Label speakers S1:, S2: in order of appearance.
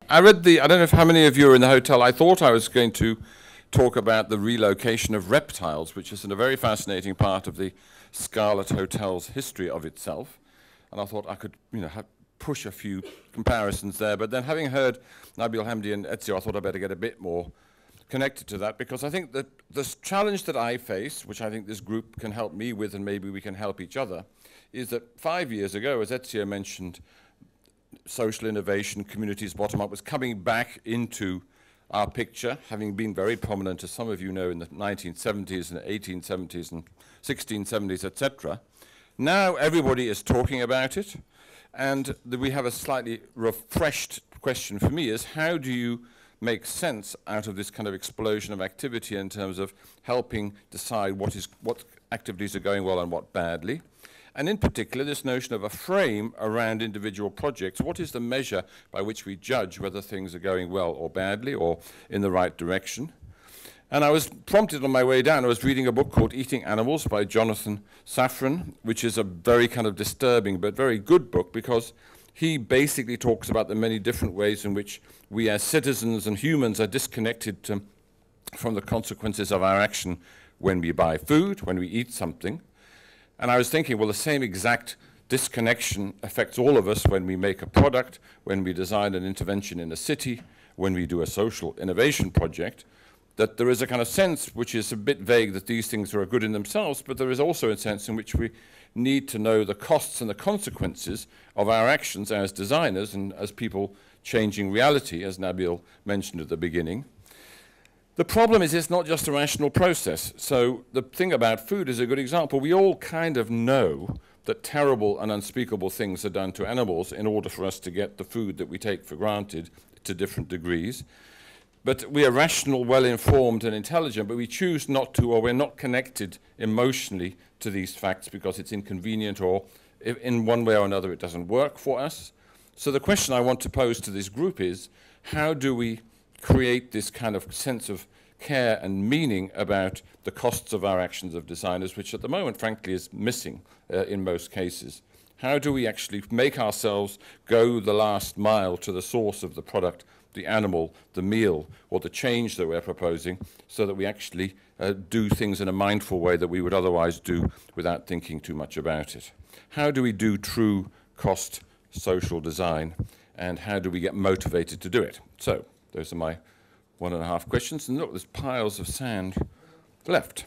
S1: I read I don't know if how many of you are in the hotel. I thought I was going to talk about the relocation of reptiles, which is a very fascinating part of the Scarlet Hotel's history of itself. And I thought I could, push a few comparisons there. But then having heard Nabil Hamdi and Ezio, I thought I'd better get a bit more connected to that, because I think that this challenge that I face, which I think this group can help me with and maybe we can help each other, is that 5 years ago, as Ezio mentioned, social innovation, communities bottom-up, was coming back into our picture, having been very prominent, as some of you know, in the 1970s and 1870s and 1670s, etc. Now everybody is talking about it, and we have a slightly refreshed question for me is, how do you make sense out of this kind of explosion of activity in terms of helping decide what activities are going well and what badly? And in particular, this notion of a frame around individual projects. What is the measure by which we judge whether things are going well or badly or in the right direction? And I was prompted on my way down. I was reading a book called Eating Animals by Jonathan Safran, which is a very kind of disturbing but very good book, because he basically talks about the many different ways in which we as citizens and humans are disconnected from the consequences of our action when we buy food, when we eat something. And I was thinking, well, the same exact disconnection affects all of us when we make a product, when we design an intervention in a city, when we do a social innovation project, that there is a kind of sense which is a bit vague that these things are good in themselves, but there is also a sense in which we need to know the costs and the consequences of our actions as designers and as people changing reality, as Nabil mentioned at the beginning. The problem is it's not just a rational process. So the thing about food is a good example. We all kind of know that terrible and unspeakable things are done to animals in order for us to get the food that we take for granted to different degrees. But we are rational, well-informed and intelligent, but we choose not to, or we're not connected emotionally to these facts because it's inconvenient, or if in one way or another it doesn't work for us. So the question I want to pose to this group is, how do we create this kind of sense of care and meaning about the costs of our actions of designers, which at the moment, frankly, is missing in most cases? How do we actually make ourselves go the last mile to the source of the product, the animal, the meal, or the change that we're proposing, so that we actually do things in a mindful way that we would otherwise do without thinking too much about it? How do we do true cost social design, and how do we get motivated to do it? So those are my 1.5 questions. And look, there's piles of sand left.